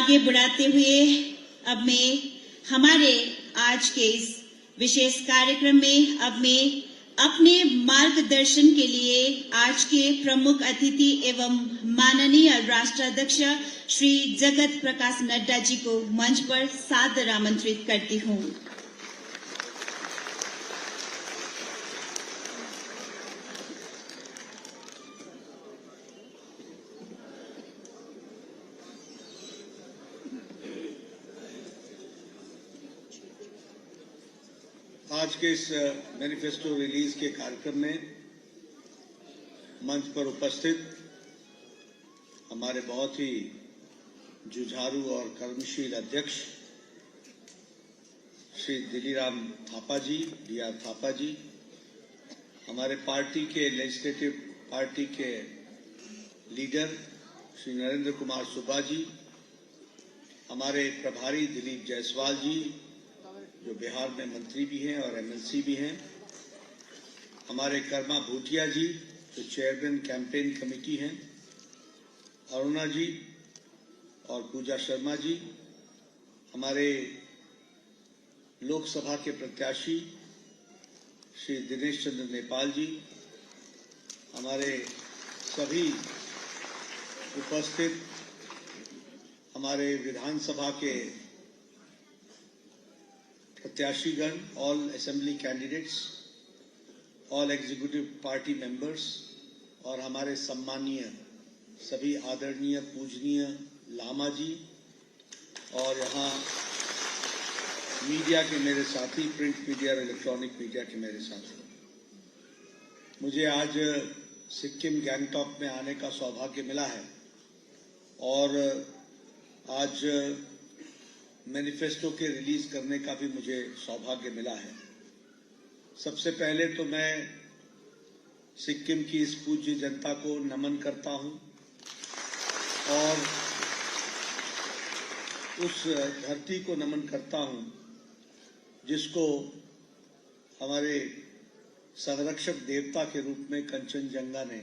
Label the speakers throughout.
Speaker 1: आगे बढ़ाते हुए अब मैं हमारे आज के इस विशेष कार्यक्रम में अपने मार्गदर्शन के लिए आज के प्रमुख अतिथि एवं माननीय राष्ट्राध्यक्ष श्री जगत प्रकाश नड्डा जी को मंच पर सादर आमंत्रित करती हूँ।
Speaker 2: आज के इस मैनिफेस्टो रिलीज के कार्यक्रम में मंच पर उपस्थित हमारे बहुत ही जुझारू और कर्मशील अध्यक्ष श्री दिलीराम थापा जी, डी.आर. थापा जी, हमारे पार्टी के लेजिस्लेटिव पार्टी के लीडर श्री नरेंद्र कुमार सुब्बा जी, हमारे प्रभारी दिलीप जायसवाल जी जो बिहार में मंत्री भी हैं और एमएलसी भी हैं, हमारे कर्मा भूटिया जी जो चेयरमैन कैंपेन कमेटी हैं, अरुणा जी और पूजा शर्मा जी, हमारे लोकसभा के प्रत्याशी श्री दिनेश चंद्र नेपाल जी, हमारे सभी उपस्थित हमारे विधानसभा के प्रत्याशीगण, all assembly candidates, all executive party members और हमारे सम्मानीय सभी आदरणीय पूजनीय लामा जी और यहाँ मीडिया के मेरे साथी, प्रिंट मीडिया और इलेक्ट्रॉनिक मीडिया के मेरे साथी, मुझे आज सिक्किम गैंगटॉक में आने का सौभाग्य मिला है और आज मैनिफेस्टो के रिलीज करने का भी मुझे सौभाग्य मिला है। सबसे पहले तो मैं सिक्किम की इस पूज्य जनता को नमन करता हूं और उस धरती को नमन करता हूं जिसको हमारे संरक्षक देवता के रूप में कंचनजंगा ने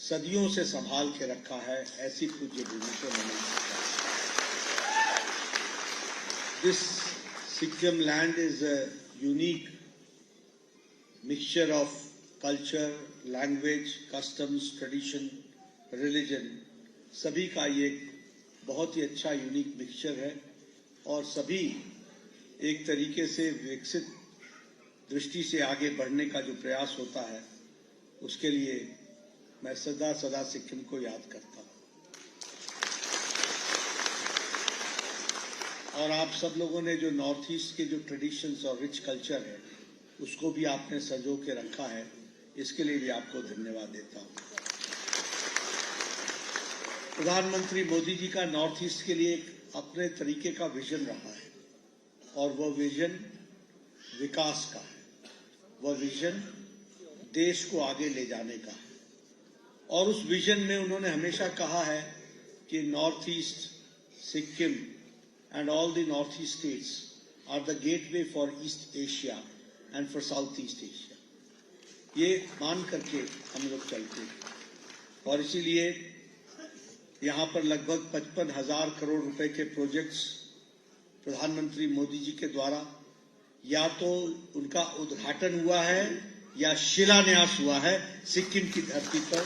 Speaker 2: सदियों से संभाल के रखा है। ऐसी पूज्य भूमि को नमन करता हूं। This Sikkim land is a unique mixture of culture, language, customs, tradition, religion, सभी का ये बहुत ही अच्छा यूनिक मिक्सचर है और सभी एक तरीके से विकसित दृष्टि से आगे बढ़ने का जो प्रयास होता है उसके लिए मैं सदा सदा सिक्किम को याद करता हूँ। और आप सब लोगों ने जो नॉर्थ ईस्ट के जो ट्रेडिशंस और रिच कल्चर है उसको भी आपने संजो के रखा है, इसके लिए भी आपको धन्यवाद देता हूँ। प्रधानमंत्री मोदी जी का नॉर्थ ईस्ट के लिए एक अपने तरीके का विजन रहा है और वह विजन विकास का है, वह विजन देश को आगे ले जाने का है और उस विजन में उन्होंने हमेशा कहा है कि north east, Sikkim and all the northeast states are the gateway for East Asia and for Southeast Asia. ये मान करके हम लोग चलते हैं और इसीलिए यहाँ पर लगभग 55,000 करोड़ रुपए के प्रोजेक्ट्स प्रधानमंत्री मोदी जी के द्वारा या तो उनका उद्घाटन हुआ है या शिलान्यास हुआ है सिक्किम की धरती पर,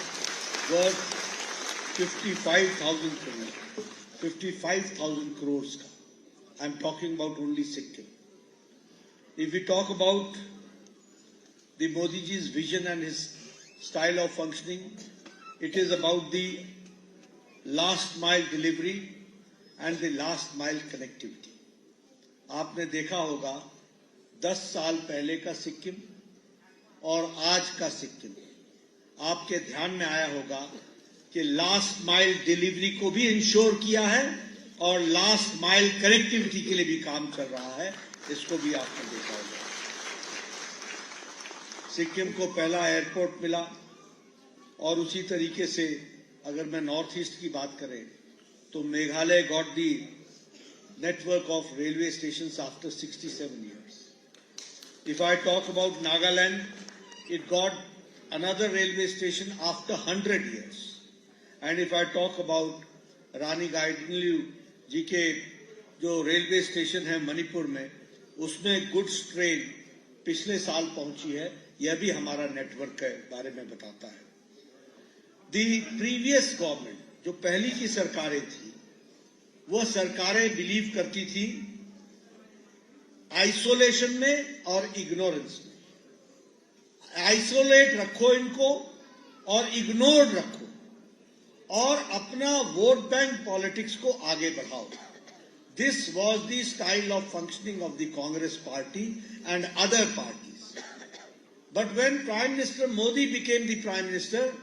Speaker 2: वर्थ 55,000 करोड़ का। I'm talking about only Sikkim. If we talk about the Modi ji's vision and his style of functioning, it is about the last mile delivery and the last mile connectivity. आपने देखा होगा 10 साल पहले का सिक्किम और आज का सिक्किम, आपके ध्यान में आया होगा कि लास्ट माइल डिलीवरी को भी इंश्योर किया है और लास्ट माइल कनेक्टिविटी के लिए भी काम चल रहा है, इसको भी आपने देखा होगा। सिक्किम को पहला एयरपोर्ट मिला और उसी तरीके से अगर मैं नॉर्थ ईस्ट की बात करें तो Meghalaya got the network of railway stations after 67 years. If I talk about Nagaland, it got another railway station after 100 years. And if I talk about Rani Gaidinliu जी के जो रेलवे स्टेशन है मणिपुर में, उसमें goods train पिछले साल पहुंची है। यह भी हमारा नेटवर्क के बारे में बताता है। दी प्रीवियस गवर्नमेंट, जो पहली की सरकारें थी, वह सरकारें बिलीव करती थी आइसोलेशन में और इग्नोरेंस में। आइसोलेट रखो इनको और इग्नोर रखो और अपना वोट बैंक पॉलिटिक्स को आगे बढ़ाओ। This was the style of functioning of the Congress party and other parties. But when Prime Minister Modi became the Prime Minister,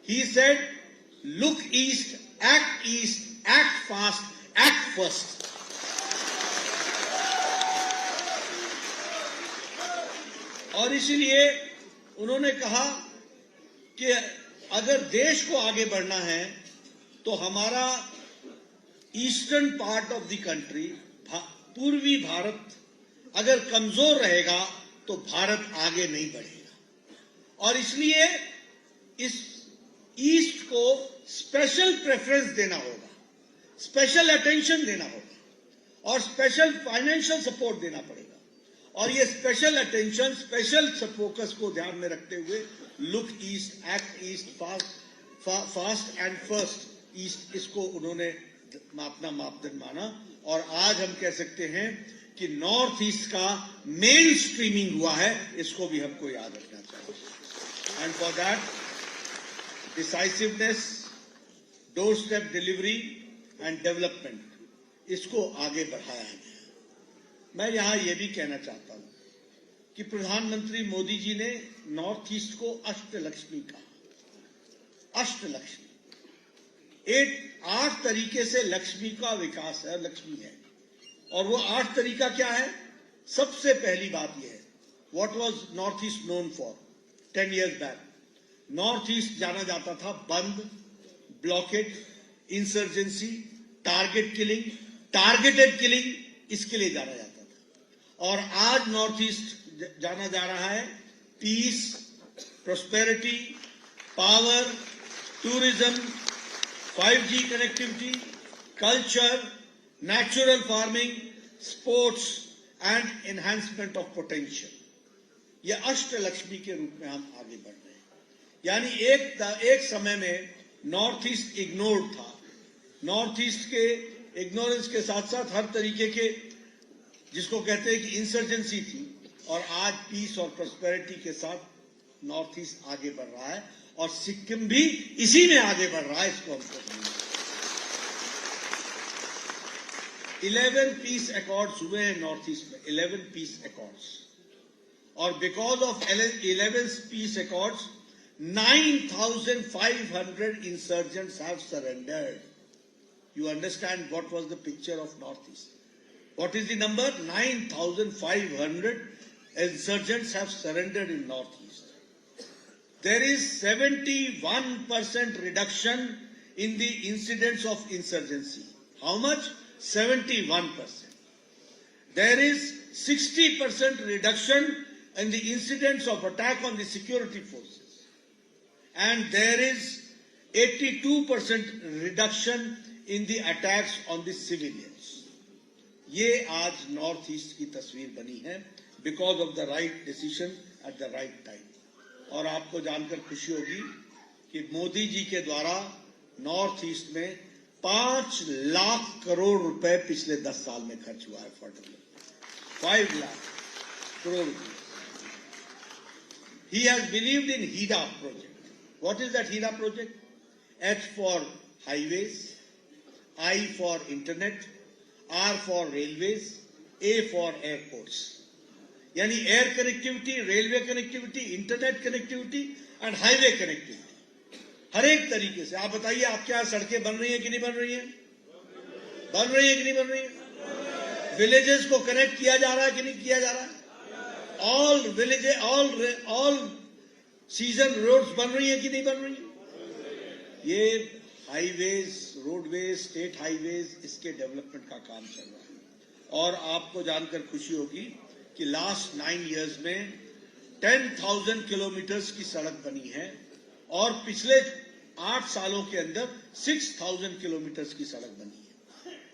Speaker 2: he said, look east, act fast, act first. और इसलिए उन्होंने कहा कि अगर देश को आगे बढ़ना है तो हमारा eastern part of the country, पूर्वी भारत अगर कमजोर रहेगा तो भारत आगे नहीं बढ़ेगा। और इसलिए इस ईस्ट को स्पेशल प्रेफरेंस देना होगा, स्पेशल अटेंशन देना होगा और स्पेशल फाइनेंशियल सपोर्ट देना पड़ेगा। और ये स्पेशल अटेंशन, स्पेशल फोकस को ध्यान में रखते हुए look east, act east, fast and first east, इसको उन्होंने अपना मापदंड माना। और आज हम कह सकते हैं कि नॉर्थ ईस्ट का मेन स्ट्रीमिंग हुआ है, इसको भी हमको याद रखना चाहिए। And for that decisiveness, door step delivery and development, इसको आगे बढ़ाया गया। मैं यहां यह भी कहना चाहता हूं कि प्रधानमंत्री मोदी जी ने नॉर्थ ईस्ट को अष्टलक्ष्मी कहा। अष्टलक्ष्मी, 8 तरीके से लक्ष्मी का विकास है, लक्ष्मी है। और वो 8 तरीका क्या है? सबसे पहली बात यह है, what was north east known for 10 years back? North east जाना जाता था बंद, blockade, insurgency, target killing, targeted killing, इसके लिए जाना जाता था। और आज नॉर्थ ईस्ट जाना जा रहा है peace, prosperity, power, tourism, 5G connectivity, culture, natural farming, sports and enhancement of potential. ये अष्टलक्ष्मी के रूप में हम आगे बढ़ रहे हैं। यानी एक समय में नॉर्थ ईस्ट इग्नोर्ड था। नॉर्थ ईस्ट के इग्नोरेंस के साथ साथ हर तरीके के, जिसको कहते हैं कि इंसर्जेंसी थी। और आज पीस और प्रोस्पेरिटी के साथ नॉर्थ ईस्ट आगे बढ़ रहा है और सिक्किम भी इसी में आगे बढ़ रहा है। इसको हमको समझना। 11 पीस अकॉर्ड्स हुए हैं नॉर्थ ईस्ट में, 11 पीस अकॉर्ड्स। और because of 11 peace accords 9,500 insurgents have surrendered. You understand what was the picture of North East? What is the number? 9,500 insurgents have surrendered in North East. There is 71% reduction in the incidents of insurgency. How much? 71%. There is 60% reduction in the incidents of attack on the security forces. And there is 82% reduction in the attacks on the civilians. ये आज north east की तस्वीर बनी है because of the right decision at the right time. और आपको जानकर खुशी होगी कि मोदी जी के द्वारा नॉर्थ ईस्ट में 5 लाख करोड़ रुपए पिछले 10 साल में खर्च हुआ है फॉर डेवलपमेंट। 5 लाख करोड़ रुपए। He has believed in HIDA project. What is that HIDA project? H for highways, I for internet, R for railways, A for airports. यानी air connectivity, railway connectivity, internet connectivity and highway connectivity. हर एक तरीके से। आप बताइए आपके यहाँ सड़कें बन रही हैं कि नहीं बन रही हैं? बन रही है कि नहीं बन रही है? विलेजेस को कनेक्ट किया जा रहा है कि नहीं किया जा रहा है? All villages, all season roads बन रही है कि नहीं बन रही है? ये हाईवेज, रोडवेज, स्टेट हाईवेज, इसके डेवलपमेंट का काम चल रहा है। और आपको जानकर खुशी होगी कि लास्ट 9 years में 10,000 किलोमीटर्स की सड़क बनी है और पिछले 8 सालों के अंदर 6,000 किलोमीटर्स की सड़क बनी है।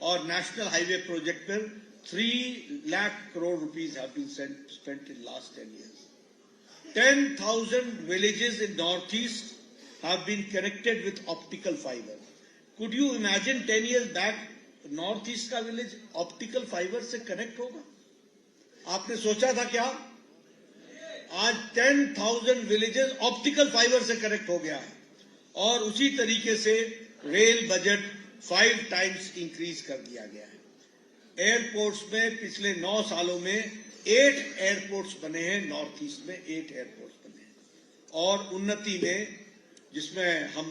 Speaker 2: और नेशनल हाईवे प्रोजेक्ट पर 3 lakh crore rupees have been spent in last 10 years. 10,000 villages in Northeast have been connected with optical fiber. Could you imagine 10 years back Northeast का village optical fiber से connect होगा? आपने सोचा था क्या? आज 10,000 villages optical fiber से connect हो गया है और उसी तरीके से रेल बजट 5 times increase कर दिया गया है। एयरपोर्ट्स में पिछले 9 सालों में 8 एयरपोर्ट्स बने हैं, नॉर्थ ईस्ट में 8 एयरपोर्ट्स बने हैं और उन्नति में जिसमें हम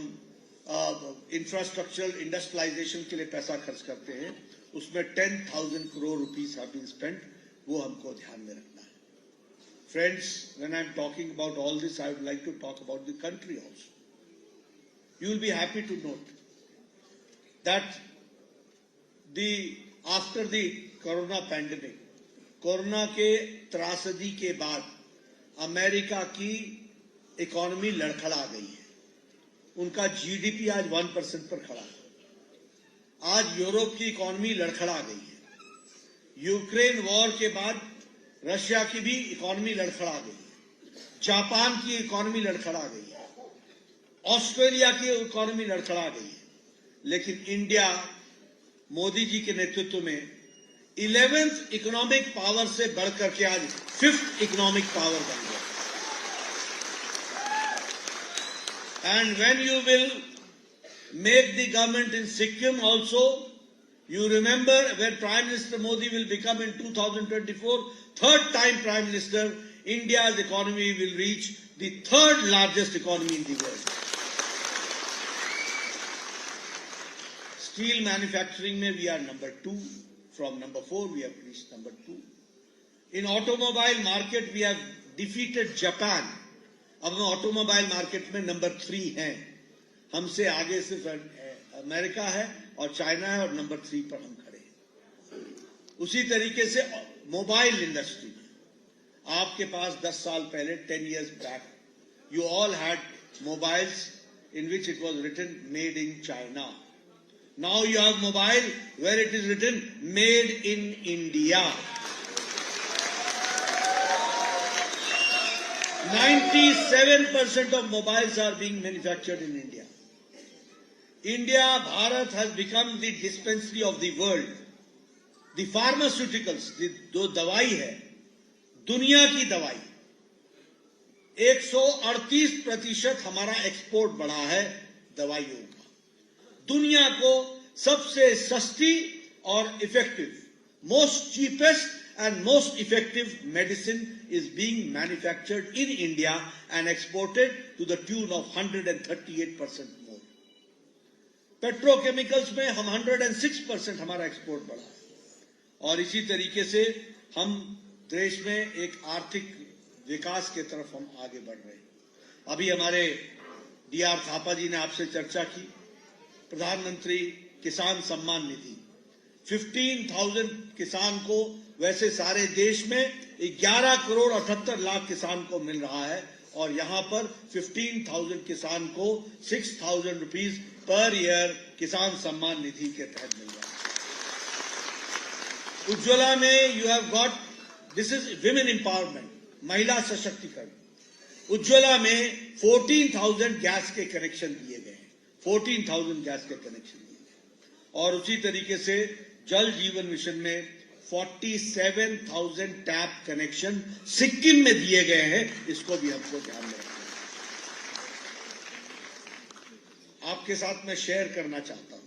Speaker 2: इंफ्रास्ट्रक्चरल इंडस्ट्रियलाइजेशन के लिए पैसा खर्च करते हैं उसमें 10,000 crore rupees have been spent, वो हमको ध्यान में रखना है। Friends, when I am talking about all this I would like to talk about the country also. You will be happy to note that after the corona pandemic, corona के त्रासदी के बाद अमेरिका की इकोनॉमी लड़खड़ा गई है। उनका GDP आज 1% पर खड़ा है। आज यूरोप की इकोनॉमी लड़खड़ा गई है। यूक्रेन वॉर के बाद रशिया की भी इकोनॉमी लड़खड़ा गई है। जापान की इकोनॉमी लड़खड़ा गई है। ऑस्ट्रेलिया की इकोनॉमी लड़खड़ा गई है। लेकिन इंडिया मोदी जी के नेतृत्व में 11th इकोनॉमिक पावर से बढ़कर के आज 5th इकोनॉमिक पावर बन गया। And when you will make the government in Sikkim also, you remember when Prime Minister Modi will become in 2024 third time Prime Minister, India's economy will reach the third largest economy in the world. Steel manufacturing में we are number 2. From number 4 we have reached number 2. In automobile market we have defeated Japan. अब हम automobile market में number 3 हैं। हमसे आगे सिर्फ America है और चाइना है और नंबर 3 पर हम खड़े हैं। उसी तरीके से मोबाइल इंडस्ट्री में आपके पास 10 साल पहले 10 years back you all had mobiles in which it was written made in China. Now you have mobile where it is written made in India. 97% of mobiles are being manufactured in India. India, Bharat has become the dispensary of the world. The pharmaceuticals, जो दवाई है, दुनिया की दवाई, 138% हमारा export बढ़ा है दवाइयों का। दुनिया को सबसे सस्ती और effective, most cheapest and most effective medicine is being manufactured in India and exported to the tune of 138% more. Petrochemicals में हम 106% हमारा एक्सपोर्ट बढ़ा है और इसी तरीके से हम देश में एक आर्थिक विकास के तरफ हम आगे बढ़ रहे हैं। अभी हमारे डीआर थापा जी ने आपसे चर्चा की, प्रधानमंत्री किसान सम्मान निधि 15,000 किसान को, वैसे सारे देश में 11 करोड़ 78 लाख किसान को मिल रहा है और यहां पर 15,000 किसान को 6,000 रुपीज पर ईयर किसान सम्मान निधि के तहत मिल रहा है। उज्ज्वला में you have got, this is women empowerment, महिला सशक्तिकरण। उज्ज्वला में 14,000 गैस के कनेक्शन दिए गए हैं, 14,000 गैस के कनेक्शन दिए गए और उसी तरीके से जल जीवन मिशन में 47,000 टैप कनेक्शन सिक्किम में दिए गए हैं। इसको भी हमको ध्यान में रखना है। आपके साथ मैं शेयर करना चाहता हूं,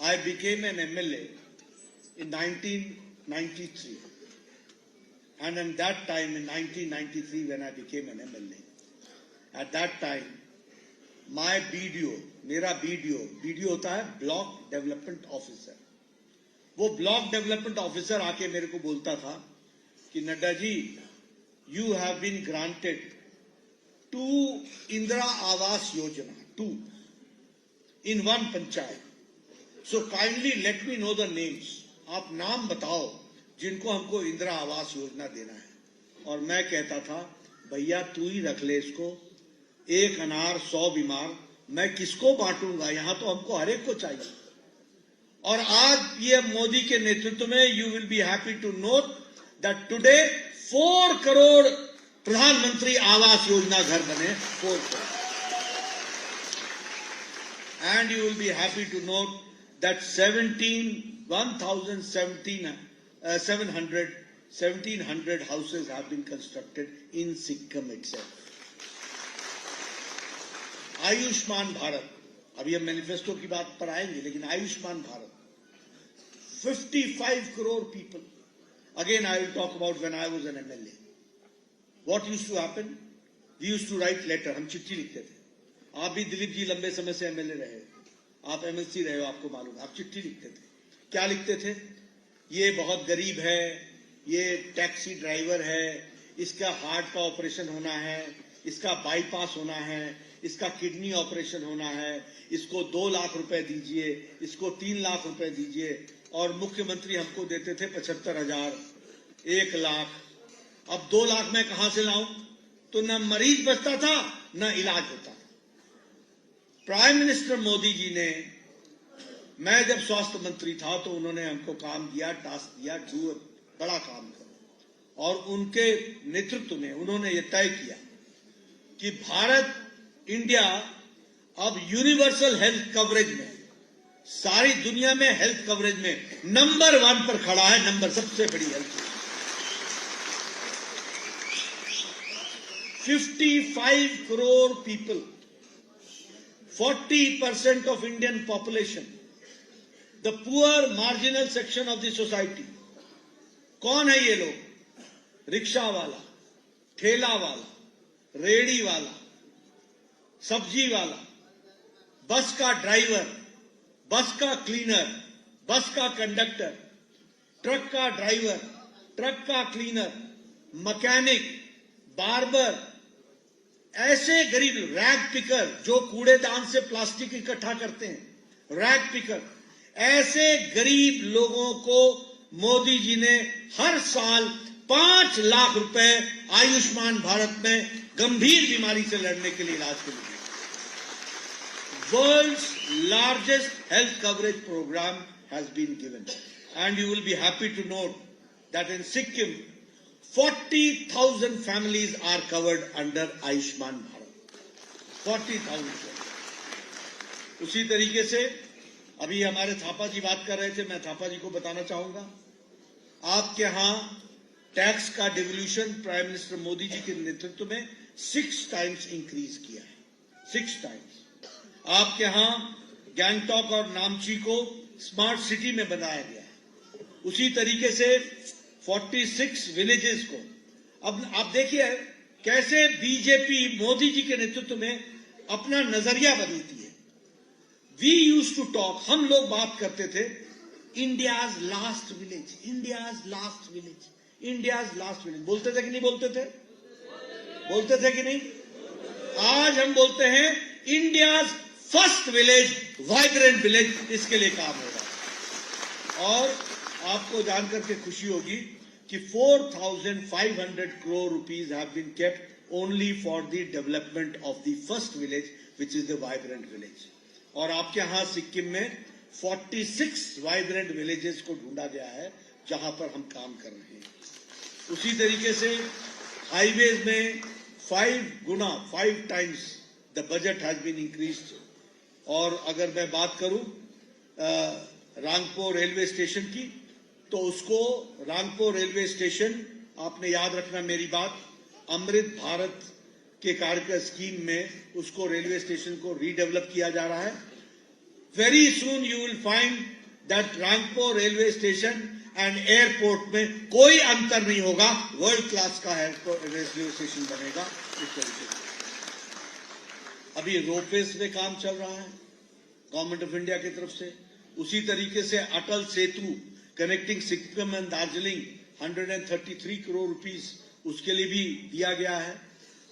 Speaker 2: I became an MLA in 1993 and in that time in 1993 when I became an MLA, at that time my BDO, मेरा BDO होता है ब्लॉक डेवलपमेंट ऑफिसर, वो ब्लॉक डेवलपमेंट ऑफिसर आके मेरे को बोलता था कि Nadda ji, you have been granted 2 Indira Awas Yojana, 2 in 1 panchayat, so kindly let me know the names, आप नाम बताओ जिनको हमको इंदिरा आवास योजना देना है। और मैं कहता था भैया तू ही रख ले इसको, 1 अनार 100 बीमार, मैं किसको बांटूंगा, यहां तो हमको हर एक को चाहिए। और आज पीएम मोदी के नेतृत्व में you will be happy to note that today 4 crore प्रधानमंत्री आवास योजना घर बने, 4 crore. And you will be happy to note that 1700 houses have been constructed in Sikkim itself. Ayushman Bharat, अभी हम मैनिफेस्टो की बात पर आएंगे, लेकिन Ayushman Bharat 55 crore people. Again, I will talk about when I was an MLA. What used to happen? We used to write letter, हम चिट्ठी लिखते थे। आप भी दिलीप जी लंबे समय से एमएलए रहे, आप एमएलसी रहे हो, आपको मालूम है। आप चिट्ठी लिखते थे, क्या लिखते थे? ये बहुत गरीब है, ये टैक्सी ड्राइवर है, इसका हार्ट का ऑपरेशन होना है, इसका बाईपास होना है, इसका किडनी ऑपरेशन होना है, इसको 2 लाख रुपए दीजिए, इसको 3 लाख रुपए दीजिए। और मुख्यमंत्री हमको देते थे 75,000, 1 लाख। अब 2 लाख मैं कहां से लाऊं? तो न मरीज बचता था, न इलाज होता। प्राइम मिनिस्टर मोदी जी ने, मैं जब स्वास्थ्य मंत्री था तो उन्होंने हमको काम दिया, टास्क दिया, जो बड़ा काम करो। और उनके नेतृत्व में उन्होंने ये तय किया कि भारत, इंडिया अब यूनिवर्सल हेल्थ कवरेज में, सारी दुनिया में हेल्थ कवरेज में नंबर 1 पर खड़ा है, नंबर सबसे बड़ी health. 55 crore people, 40% of Indian population, the poor marginal section of the society. कौन है ये लोग? रिक्शा वाला, ठेला वाला, रेड़ी वाला, सब्जी वाला, बस का ड्राइवर, बस का क्लीनर, बस का कंडक्टर, ट्रक का ड्राइवर, ट्रक का क्लीनर, मैकेनिक, बार्बर, ऐसे गरीब, रैग पिकर जो कूड़ेदान से प्लास्टिक इकट्ठा करते हैं, रैग पिकर, ऐसे गरीब लोगों को मोदी जी ने हर साल 5 लाख रुपए आयुष्मान भारत में गंभीर बीमारी से लड़ने के लिए इलाज के लिए। World's largest health coverage programme has been given, and you will be happy to note that in Sikkim 40,000 families are covered under Ayushman Bharat. 40,000. उसी तरीके से अभी हमारे थापा जी बात कर रहे थे, मैं थापा जी को बताना चाहूंगा, आपके यहां टैक्स का devolution prime minister Modi ji के नेतृत्व में 6 times इंक्रीज किया है, 6 times। आपके यहां गैंगटॉक और नामची को स्मार्ट सिटी में बनाया गया है। उसी तरीके से 46 विलेजेस को, अब आप देखिए कैसे बीजेपी मोदी जी के नेतृत्व में अपना नजरिया बदलती है। वी यूज्ड टू टॉक, हम लोग बात करते थे, India's last village, India's last village, India's last village, बोलते थे कि नहीं बोलते थे? बोलते थे कि नहीं? आज हम बोलते हैं India's first village, vibrant village, इसके लिए काम होगा। और आपको जानकर के खुशी होगी कि 4,500 crore rupees have been kept only for the development of the first village, which is the vibrant village. और आपके यहां सिक्किम में 46 vibrant villages को ढूंढा गया है जहां पर हम काम कर रहे हैं। उसी तरीके से हाईवेज में 5 times the budget has been increased। और अगर मैं बात करूं रांगपुर रेलवे स्टेशन की, तो उसको रांगपुर रेलवे स्टेशन, आपने याद रखना मेरी बात, अमृत भारत के कार्यक्रम स्कीम में उसको रेलवे स्टेशन को रीडेवलप किया जा रहा है। Very soon you will find that Rangpur railway station and airport में कोई अंतर नहीं होगा, वर्ल्ड क्लास का रेलवे स्टेशन बनेगा। इस तरीके से अभी रोपवेज में काम चल रहा है गवर्नमेंट ऑफ इंडिया की तरफ से। उसी तरीके से Atal Setu connecting Sikkim and Darjeeling 133 crore rupees उसके लिए भी दिया गया है।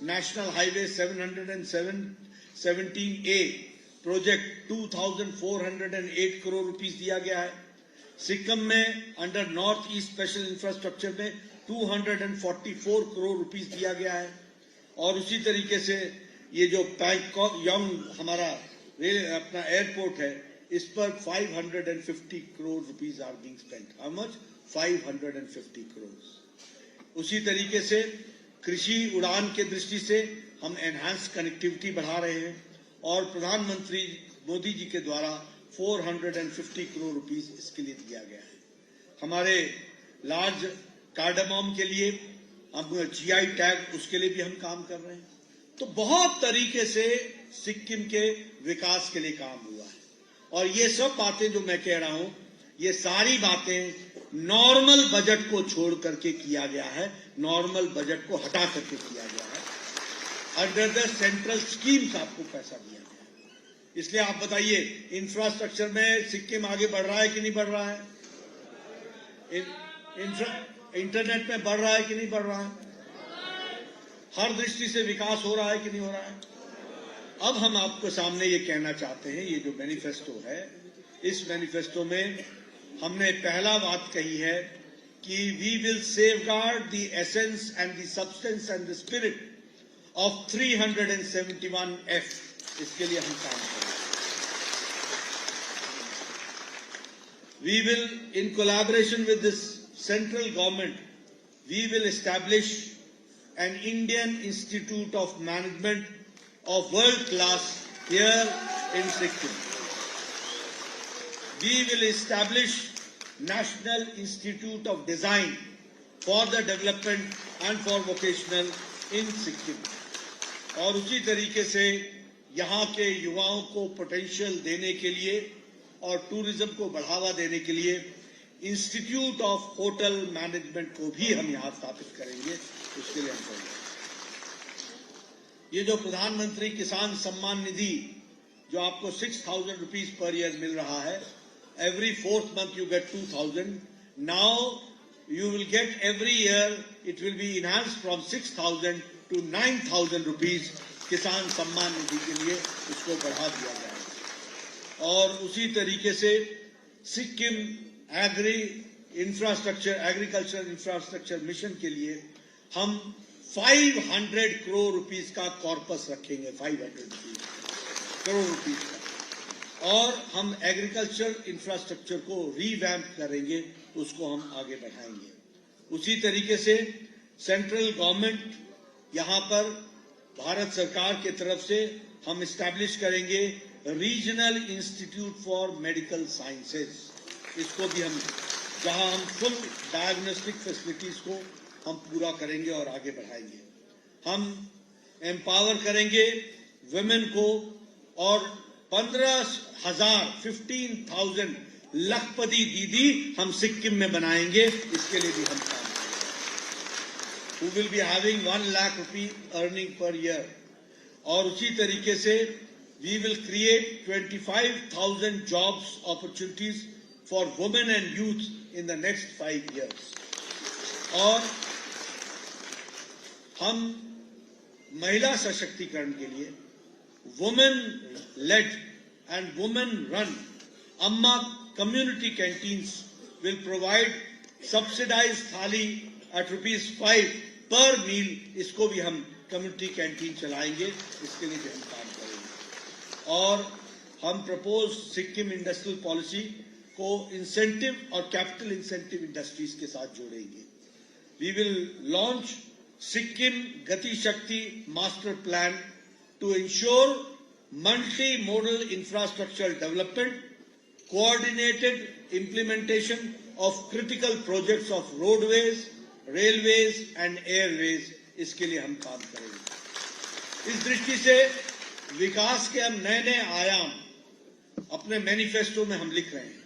Speaker 2: National highway 717A project 2,408 crore rupees दिया गया है। सिक्किम में under north east special infrastructure में 244 crore rupees दिया गया है। और उसी तरीके से ये जो पैंगोंग हमारा अपना एयरपोर्ट है, इस पर 550 crore rupees are being spent. How much? 550 crore. उसी तरीके से कृषि उड़ान के दृष्टि से हम एनहांस कनेक्टिविटी बढ़ा रहे हैं और प्रधानमंत्री मोदी जी के द्वारा 450 करोड़ रुपीस इसके लिए दिया गया है। हमारे लार्ज कार्डामोम के लिए हम जीआई टैग, उसके लिए भी हम काम कर रहे हैं। तो बहुत तरीके से सिक्किम के विकास के लिए काम हुआ है और ये सब बातें जो मैं कह रहा हूं, ये सारी बातें नॉर्मल बजट को छोड़ करके किया गया है, नॉर्मल बजट को हटा करके किया गया है। अंडर द सेंट्रल स्कीम्स आपको पैसा दिया गया है। इसलिए आप बताइए, इंफ्रास्ट्रक्चर में सिक्किम आगे बढ़ रहा है कि नहीं बढ़ रहा है? इंटरनेट में बढ़ रहा है कि नहीं बढ़ रहा है? हर दृष्टि से विकास हो रहा है कि नहीं हो रहा है? अब हम आपके सामने ये कहना चाहते हैं, ये जो मैनिफेस्टो है, इस मैनिफेस्टो में हमने पहला बात कही है कि we will safeguard the essence and the substance and the spirit of 371F। इसके लिए हम काम करेंगे। We will, in collaboration with this central government, we will establish an Indian Institute of Management of world class here in Sikkim. We will establish National Institute of Design for the development and for vocational in Sikkim. और उसी तरीके से यहाँ के युवाओं को potential देने के लिए और टूरिज्म को बढ़ावा देने के लिए इंस्टीट्यूट ऑफ होटल मैनेजमेंट को भी हम यहाँ स्थापित करेंगे। उसके लिए हम करेंगे। ये जो प्रधानमंत्री किसान सम्मान निधि जो आपको 6,000 रुपीज पर ईयर मिल रहा है, every 4th month you get 2,000. Now you will get every year, it will be enhanced from 6,000 to 9,000 rupees। किसान सम्मान निधि के लिए इसको बढ़ा दिया जाएगा। और उसी तरीके से सिक्किम एग्रीकल्चर इंफ्रास्ट्रक्चर मिशन के लिए हम 500 करोड़ रुपीस का कॉर्पस रखेंगे, 500 करोड़ रुपीस का, और हम एग्रीकल्चर इंफ्रास्ट्रक्चर को रीवैम्प करेंगे, उसको हम आगे बढ़ाएंगे। उसी तरीके से सेंट्रल गवर्नमेंट यहाँ पर भारत सरकार के तरफ से हम एस्टैब्लिश करेंगे regional institute for medical sciences. इसको भी हम, जहां हम फुल डायग्नोस्टिक फैसिलिटीज को हम पूरा करेंगे और आगे बढ़ाएंगे। हम एम्पावर करेंगे वुमेन को और 15,000 लखपति दीदी हम सिक्किम में बनाएंगे। इसके लिए भी हम काम करेंगे। Who will be having 1 lakh rupee earning per year। और उसी तरीके से we will create 25,000 jobs opportunities for women and youth in the next 5 years। और हम महिला सशक्तिकरण के लिए women led and women run Amma community canteens will provide subsidized thali at ₹5 per मील। इसको भी हम कम्युनिटी कैंटीन चलाएंगे, इसके लिए भी हम काम करेंगे। और हम प्रपोज सिक्किम इंडस्ट्रियल पॉलिसी को इंसेंटिव और कैपिटल इंसेंटिव इंडस्ट्रीज के साथ जोड़ेंगे। We will launch Sikkim Gati Shakti master plan to ensure multi modal infrastructure development, coordinated implementation of critical projects of roadways, railways and airways. इसके लिए हम काम करेंगे। इस दृष्टि से विकास के हम नए नए आयाम अपने मैनिफेस्टो में हम लिख रहे हैं,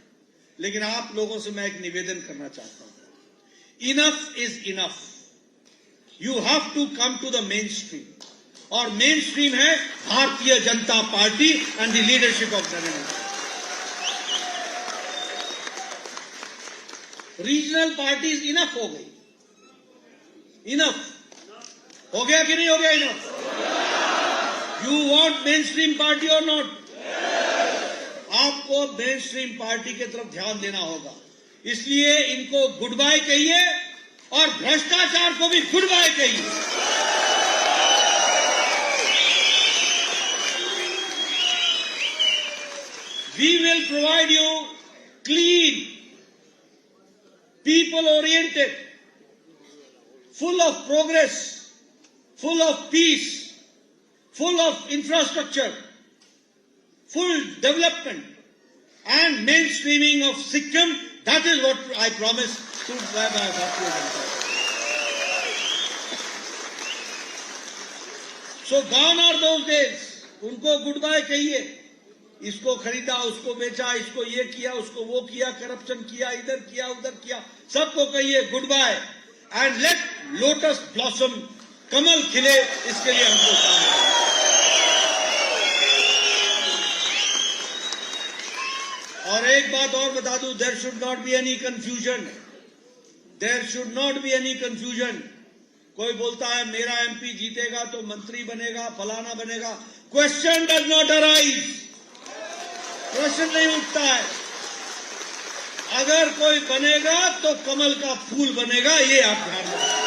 Speaker 2: लेकिन आप लोगों से मैं एक निवेदन करना चाहता हूं। Enough is enough. You have to come to the mainstream, और मेन स्ट्रीम है Bharatiya Janata Party and the leadership of Narendra Modi. Regional parties enough हो गई। इनफ हो गया कि नहीं हो गया? Enough. You want mainstream party और नॉट? आपको मेन स्ट्रीम पार्टी की तरफ ध्यान देना होगा। इसलिए इनको गुड बाय कहिए और भ्रष्टाचार को भी गुड बाय कहिए। We will provide you clean, people-oriented, full of progress, full of peace, full of infrastructure, full development and mainstreaming of Sikkim. That is what I promise to Bharatiya Janata Party. So gone are those days. उनको good bye कहिए. इसको खरीदा, उसको बेचा, इसको ये किया, उसको वो किया, करप्शन किया, इधर किया, उधर किया, सबको कहिए good bye and let lotus blossom, कमल खिले. इसके लिए हमको काम करना. और एक बात और बता दूं, there should not be any confusion. There should not be any confusion. कोई बोलता है मेरा एमपी जीतेगा तो मंत्री बनेगा, फलाना बनेगा. Question does not arise. प्रश्न नहीं उठता है. अगर कोई बनेगा तो कमल का फूल बनेगा. ये आप ध्यान रखें.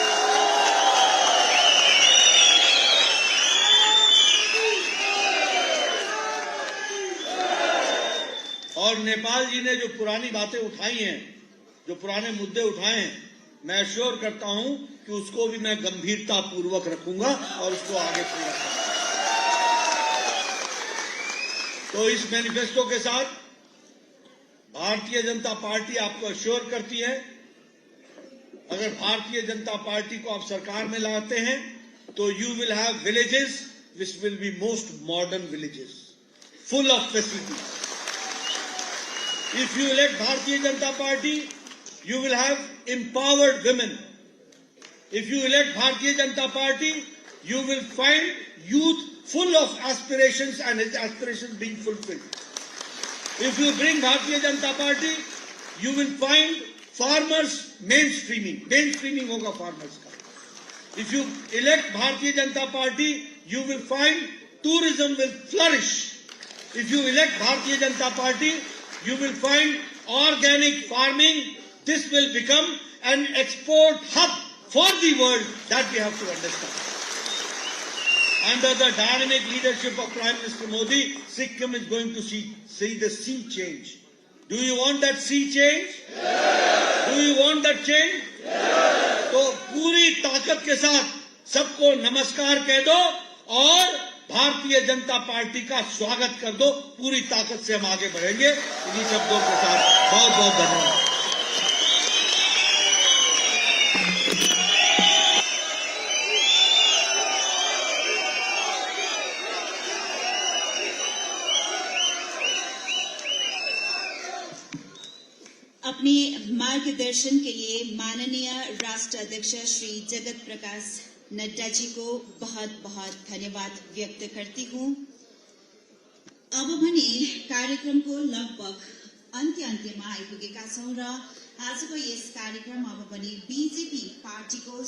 Speaker 2: और नेपाल जी ने जो पुरानी बातें उठाई हैं, जो पुराने मुद्दे उठाए हैं, मैं एश्योर करता हूं कि उसको भी मैं गंभीरता पूर्वक रखूंगा और उसको आगे पूरा करूंगा. तो इस मैनिफेस्टो के साथ भारतीय जनता पार्टी आपको एश्योर करती है, अगर भारतीय जनता पार्टी को आप सरकार में लाते हैं तो you will have villages which will be most modern villages, full of facilities. If you elect Bharatiya Janata Party, you will have empowered women. If you elect Bharatiya Janata Party, you will find youth full of aspirations and his aspirations being fulfilled. If you bring Bharatiya Janata Party, you will find farmers mainstreaming hoga farmers ka. If you elect Bharatiya Janata Party, you will find tourism will flourish. If you elect Bharatiya Janata Party, you will find organic farming. This will become an export hub for the world. That we have to understand. Under the dynamic leadership of Prime Minister Modi, Sikkim is going to see the sea change. Do you want that sea change? Yes. Do you want that change? Yes. तो पूरी ताकत के साथ सबको नमस्कार कह दो और भारतीय जनता पार्टी का स्वागत कर दो. पूरी ताकत से हम आगे बढ़ेंगे. इन्हीं शब्दों के साथ बहुत बहुत धन्यवाद.
Speaker 1: अपने मार्गदर्शन के लिए माननीय राष्ट्र अध्यक्ष श्री जगत प्रकाश नड्डा जी को बहुत बहुत धन्यवाद व्यक्त करती हूँ. अब भने कार्यक्रमको लगभग अन्त्यमा आइपुगेका छौं र आजको यस कार्यक्रम अब पनि बीजेपी पार्टीको